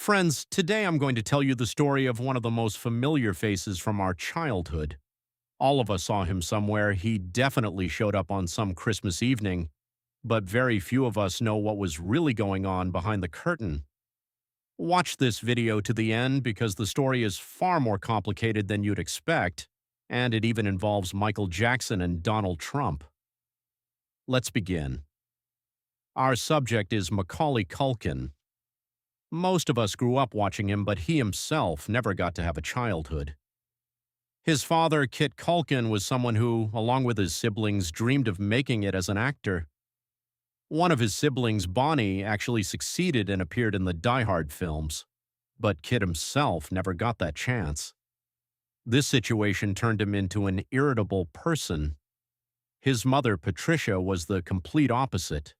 Friends, today I'm going to tell you the story of one of the most familiar faces from our childhood. All of us saw him somewhere. He definitely showed up on some Christmas evening, but very few of us know what was really going on behind the curtain. Watch this video to the end because the story is far more complicated than you'd expect, and it even involves Michael Jackson and Donald Trump. Let's begin. Our subject is Macaulay Culkin. Most of us grew up watching him, but he himself never got to have a childhood. His father, Kit Culkin, was someone who, along with his siblings, dreamed of making it as an actor. One of his siblings, Bonnie, actually succeeded and appeared in the Die Hard films, but Kit himself never got that chance. This situation turned him into an irritable person. His mother, Patricia, was the complete opposite.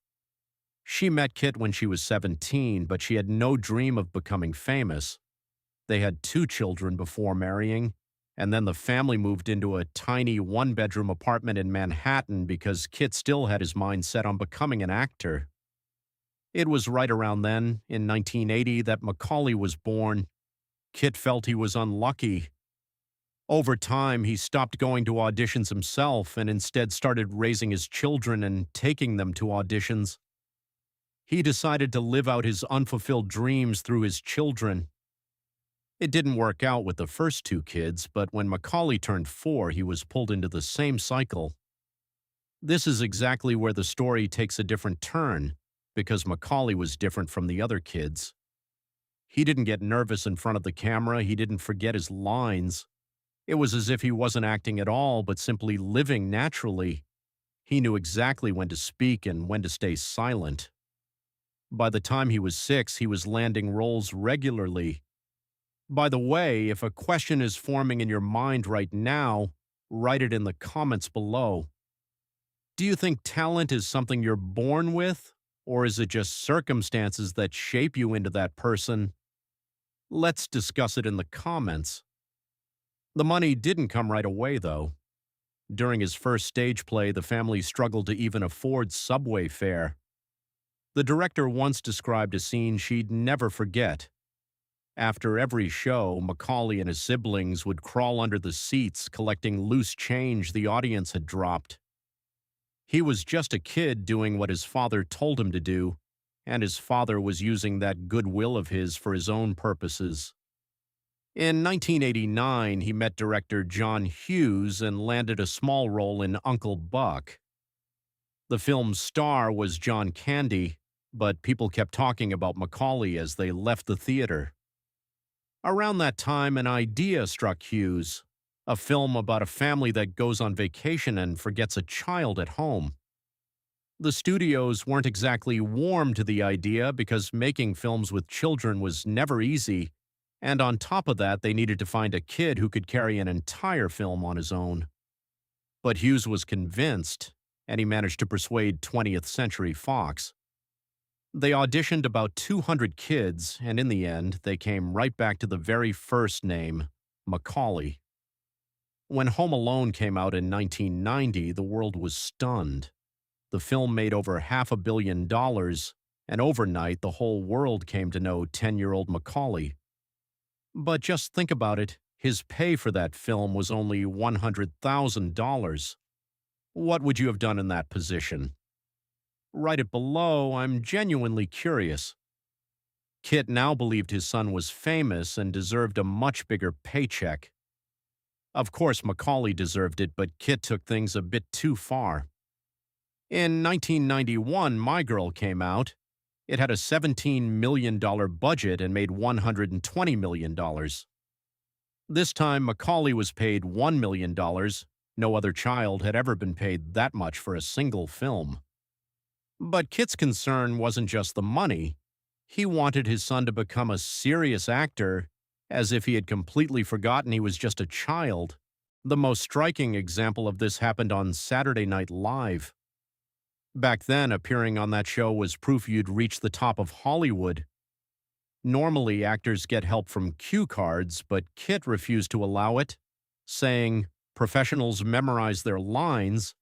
She met Kit when she was 17, but she had no dream of becoming famous. They had 2 children before marrying, and then the family moved into a tiny one-bedroom apartment in Manhattan because Kit still had his mind set on becoming an actor. It was right around then, in 1980, that Macaulay was born. Kit felt he was unlucky. Over time, he stopped going to auditions himself and instead started raising his children and taking them to auditions. He decided to live out his unfulfilled dreams through his children. It didn't work out with the first 2 kids, but when Macaulay turned 4, he was pulled into the same cycle. This is exactly where the story takes a different turn, because Macaulay was different from the other kids. He didn't get nervous in front of the camera, he didn't forget his lines. It was as if he wasn't acting at all, but simply living naturally. He knew exactly when to speak and when to stay silent. By the time he was 6, he was landing roles regularly. By the way, if a question is forming in your mind right now, write it in the comments below. Do you think talent is something you're born with, or is it just circumstances that shape you into that person? Let's discuss it in the comments. The money didn't come right away, though. During his first stage play, the family struggled to even afford subway fare. The director once described a scene she'd never forget. After every show, Macaulay and his siblings would crawl under the seats collecting loose change the audience had dropped. He was just a kid doing what his father told him to do, and his father was using that goodwill of his for his own purposes. In 1989, he met director John Hughes and landed a small role in Uncle Buck. The film's star was John Candy, but people kept talking about Macaulay as they left the theater. Around that time, an idea struck Hughes, a film about a family that goes on vacation and forgets a child at home. The studios weren't exactly warm to the idea because making films with children was never easy, and on top of that, they needed to find a kid who could carry an entire film on his own. But Hughes was convinced, and he managed to persuade 20th Century Fox. They auditioned about 200 kids, and in the end, they came right back to the very first name, Macaulay. When Home Alone came out in 1990, the world was stunned. The film made over $500 million, and overnight, the whole world came to know 10-year-old Macaulay. But just think about it, his pay for that film was only $100,000. What would you have done in that position? Write it below, I'm genuinely curious. Kit now believed his son was famous and deserved a much bigger paycheck. Of course, Macaulay deserved it, but Kit took things a bit too far. In 1991, My Girl came out. It had a $17 million budget and made $120 million. This time, Macaulay was paid $1 million. No other child had ever been paid that much for a single film. But Kit's concern wasn't just the money. He wanted his son to become a serious actor, as if he had completely forgotten he was just a child. The most striking example of this happened on Saturday Night Live. Back then, appearing on that show was proof you'd reached the top of Hollywood. Normally, actors get help from cue cards, but Kit refused to allow it, saying, "Professionals memorize their lines,"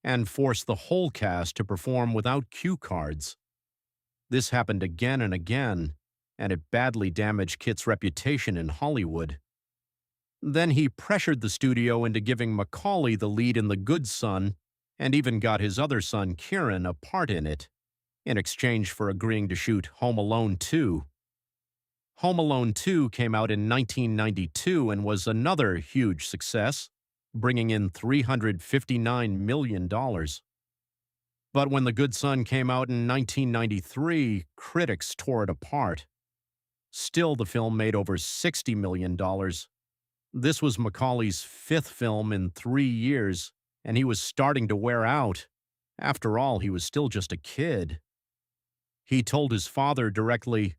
and forced the whole cast to perform without cue cards. This happened again and again. and it badly damaged Kit's reputation in Hollywood. Then he pressured the studio into giving Macaulay the lead in The Good Son, and even got his other son, Kieran, a part in it, in exchange for agreeing to shoot Home Alone 2. Home Alone 2 came out in 1992 and was another huge success, bringing in $359 million. But when The Good Son came out in 1993, critics tore it apart. Still, the film made over $60 million. This was Macaulay's fifth film in 3 years, and he was starting to wear out. After all, he was still just a kid. He told his father directly,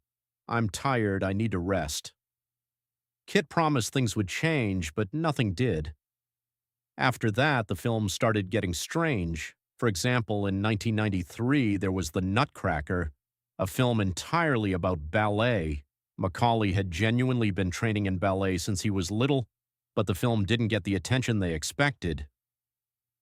"I'm tired, I need to rest." Kit promised things would change, but nothing did. After that, the film started getting strange. For example, in 1993, there was The Nutcracker, a film entirely about ballet. Macaulay had genuinely been training in ballet since he was little, but the film didn't get the attention they expected.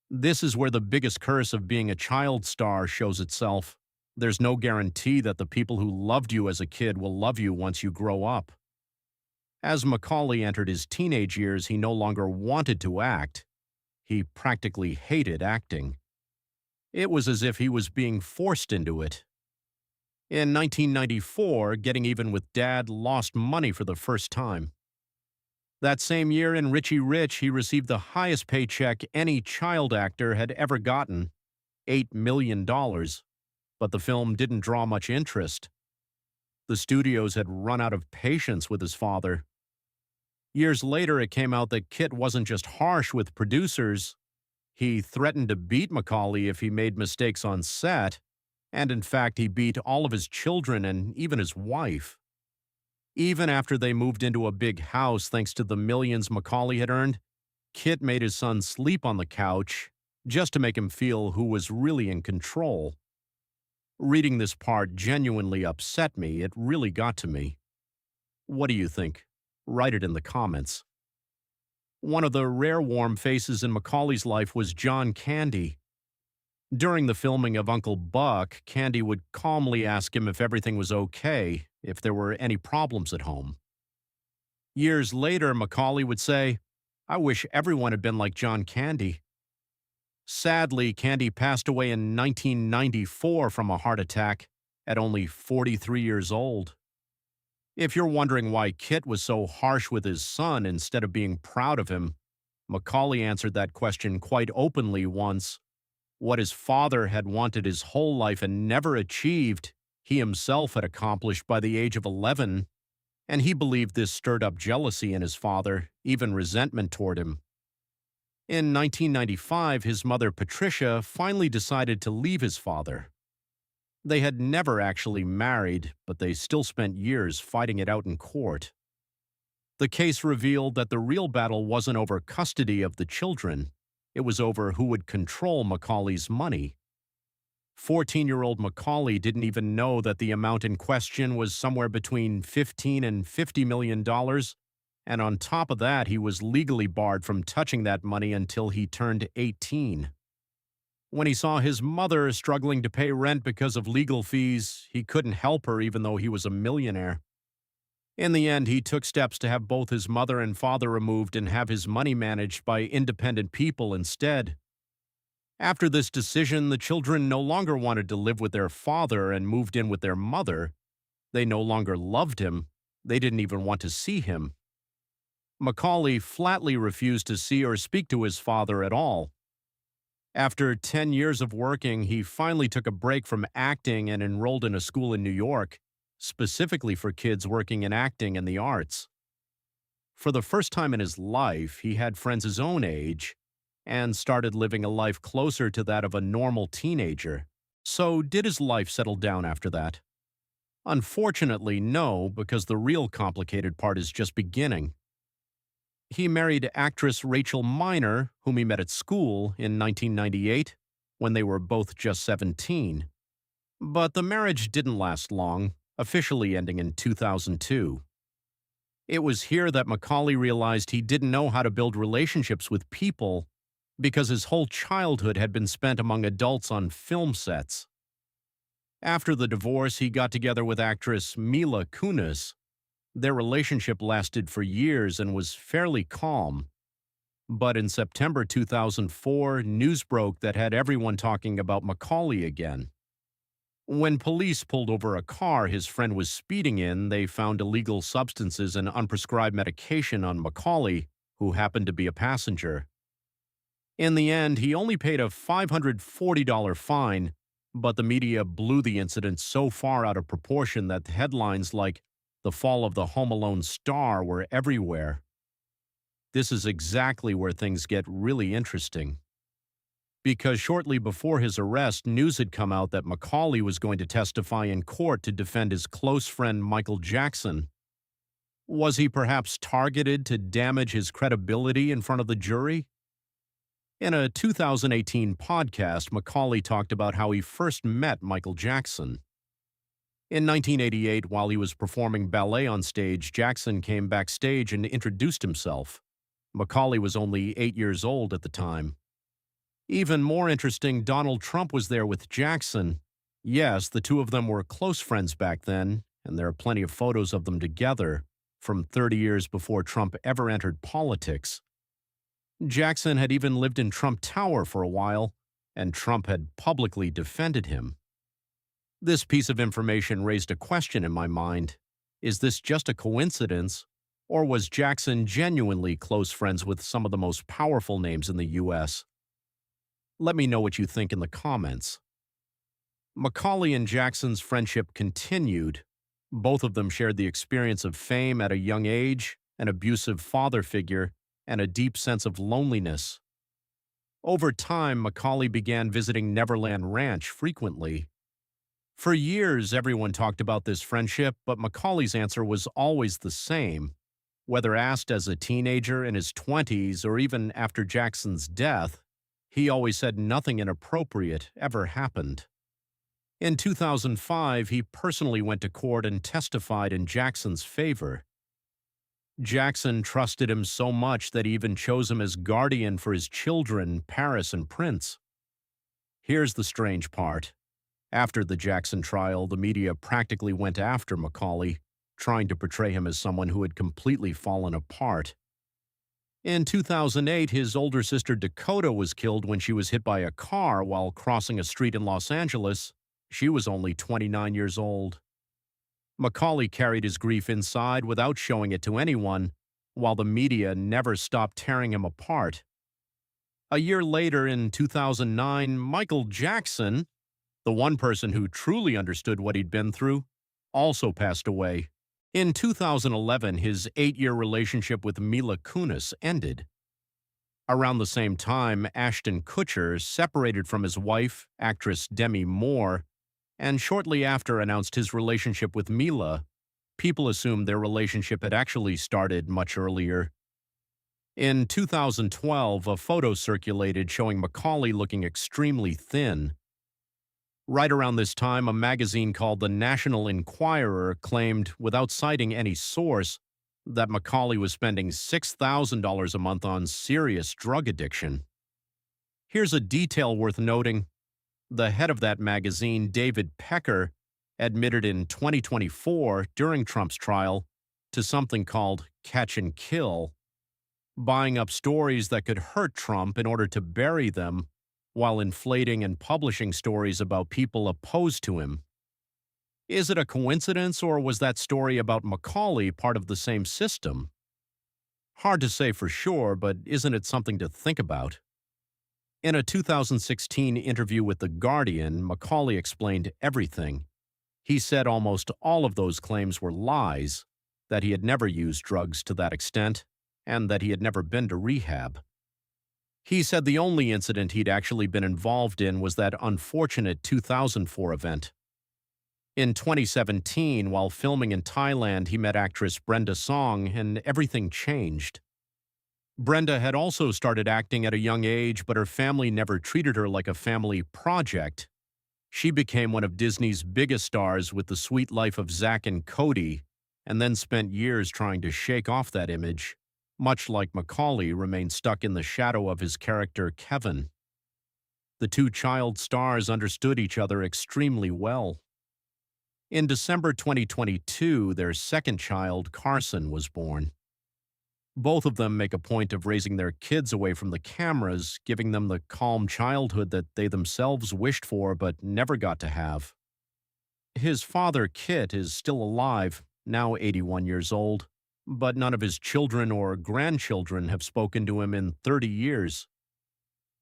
This is where the biggest curse of being a child star shows itself. There's no guarantee that the people who loved you as a kid will love you once you grow up. As Macaulay entered his teenage years, he no longer wanted to act. He practically hated acting. It was as if he was being forced into it. In 1994, Getting Even with Dad lost money for the first time. That same year in Richie Rich, he received the highest paycheck any child actor had ever gotten, $8 million. But the film didn't draw much interest. The studios had run out of patience with his father. Years later, it came out that Kit wasn't just harsh with producers. He threatened to beat Macaulay if he made mistakes on set, and in fact, he beat all of his children and even his wife. Even after they moved into a big house thanks to the millions Macaulay had earned, Kit made his son sleep on the couch just to make him feel who was really in control. Reading this part genuinely upset me. It really got to me. What do you think? Write it in the comments. One of the rare warm faces in Macaulay's life was John Candy. During the filming of Uncle Buck, Candy would calmly ask him if everything was okay, if there were any problems at home. Years later, Macaulay would say, "I wish everyone had been like John Candy." Sadly, Candy passed away in 1994 from a heart attack at only 43 years old. If you're wondering why Kit was so harsh with his son instead of being proud of him, Macaulay answered that question quite openly once. What his father had wanted his whole life and never achieved, he himself had accomplished by the age of 11, and he believed this stirred up jealousy in his father, even resentment toward him. In 1995, his mother Patricia finally decided to leave his father. They had never actually married, but they still spent years fighting it out in court. The case revealed that the real battle wasn't over custody of the children. It was over who would control Macaulay's money. 14-year-old Macaulay didn't even know that the amount in question was somewhere between $15 and $50 million, and on top of that, he was legally barred from touching that money until he turned 18. When he saw his mother struggling to pay rent because of legal fees, he couldn't help her even though he was a millionaire. In the end, he took steps to have both his mother and father removed and have his money managed by independent people instead. After this decision, the children no longer wanted to live with their father and moved in with their mother. They no longer loved him. They didn't even want to see him. Macaulay flatly refused to see or speak to his father at all. After 10 years of working, he finally took a break from acting and enrolled in a school in New York, specifically for kids working in acting and the arts. For the first time in his life, he had friends his own age and started living a life closer to that of a normal teenager. So did his life settle down after that? Unfortunately, no, because the real complicated part is just beginning. He married actress Rachel Miner, whom he met at school in 1998, when they were both just 17. But the marriage didn't last long, officially ending in 2002. It was here that Macaulay realized he didn't know how to build relationships with people because his whole childhood had been spent among adults on film sets. After the divorce, he got together with actress Mila Kunis. Their relationship lasted for years and was fairly calm. But in September 2004, news broke that had everyone talking about Macaulay again. When police pulled over a car his friend was speeding in, they found illegal substances and unprescribed medication on Macaulay, who happened to be a passenger. In the end, he only paid a $540 fine, but the media blew the incident so far out of proportion that headlines like "The Fall of the Home Alone Star" were everywhere. This is exactly where things get really interesting. Because shortly before his arrest, news had come out that Macaulay was going to testify in court to defend his close friend Michael Jackson. Was he perhaps targeted to damage his credibility in front of the jury? In a 2018 podcast, Macaulay talked about how he first met Michael Jackson. In 1988, while he was performing ballet on stage, Jackson came backstage and introduced himself. Macaulay was only 8 years old at the time. Even more interesting, Donald Trump was there with Jackson. Yes, the two of them were close friends back then, and there are plenty of photos of them together from 30 years before Trump ever entered politics. Jackson had even lived in Trump Tower for a while, and Trump had publicly defended him. This piece of information raised a question in my mind. Is this just a coincidence, or was Jackson genuinely close friends with some of the most powerful names in the U.S.? Let me know what you think in the comments. Macaulay and Jackson's friendship continued. Both of them shared the experience of fame at a young age, an abusive father figure, and a deep sense of loneliness. Over time, Macaulay began visiting Neverland Ranch frequently. For years, everyone talked about this friendship, but Macaulay's answer was always the same. Whether asked as a teenager in his 20s or even after Jackson's death, he always said nothing inappropriate ever happened. In 2005, he personally went to court and testified in Jackson's favor. Jackson trusted him so much that he even chose him as guardian for his children, Paris and Prince. Here's the strange part. After the Jackson trial, the media practically went after Macaulay, trying to portray him as someone who had completely fallen apart. In 2008, his older sister Dakota was killed when she was hit by a car while crossing a street in Los Angeles. She was only 29 years old. Macaulay carried his grief inside without showing it to anyone, while the media never stopped tearing him apart. A year later, in 2009, Michael Jackson, the one person who truly understood what he'd been through, also passed away. In 2011, his 8-year relationship with Mila Kunis ended. Around the same time, Ashton Kutcher separated from his wife, actress Demi Moore, and shortly after announced his relationship with Mila. People assumed their relationship had actually started much earlier. In 2012, a photo circulated showing Macaulay looking extremely thin. Right around this time, a magazine called the National Enquirer claimed, without citing any source, that Macaulay was spending $6,000 a month on serious drug addiction. Here's a detail worth noting. The head of that magazine, David Pecker, admitted in 2024, during Trump's trial, to something called catch and kill, buying up stories that could hurt Trump in order to bury them, while inflating and publishing stories about people opposed to him. Is it a coincidence, or was that story about Macaulay part of the same system? Hard to say for sure, but isn't it something to think about? In a 2016 interview with The Guardian, Macaulay explained everything. He said almost all of those claims were lies, that he had never used drugs to that extent, and that he had never been to rehab. He said the only incident he'd actually been involved in was that unfortunate 2004 event. In 2017, while filming in Thailand, he met actress Brenda Song, and everything changed. Brenda had also started acting at a young age, but her family never treated her like a family project. She became one of Disney's biggest stars with The Sweet Life of Zack and Cody, and then spent years trying to shake off that image, much like Macaulay remained stuck in the shadow of his character Kevin. The two child stars understood each other extremely well. In December 2022, their second child, Carson, was born. Both of them make a point of raising their kids away from the cameras, giving them the calm childhood that they themselves wished for but never got to have. His father, Kit, is still alive, now 81 years old, but none of his children or grandchildren have spoken to him in 30 years.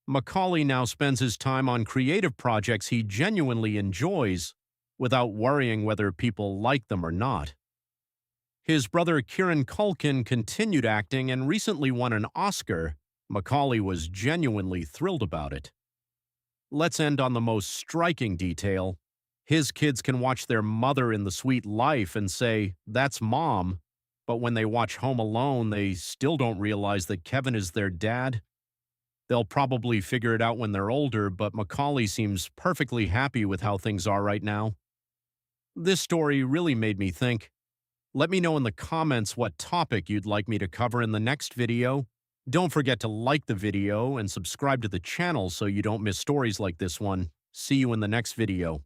Macaulay now spends his time on creative projects he genuinely enjoys without worrying whether people like them or not. His brother Kieran Culkin continued acting and recently won an Oscar. Macaulay was genuinely thrilled about it. Let's end on the most striking detail. His kids can watch their mother in The Sweet Life and say, "That's Mom," but when they watch Home Alone, they still don't realize that Kevin is their dad. They'll probably figure it out when they're older, but Macaulay seems perfectly happy with how things are right now. This story really made me think. Let me know in the comments what topic you'd like me to cover in the next video. Don't forget to like the video and subscribe to the channel so you don't miss stories like this one. See you in the next video.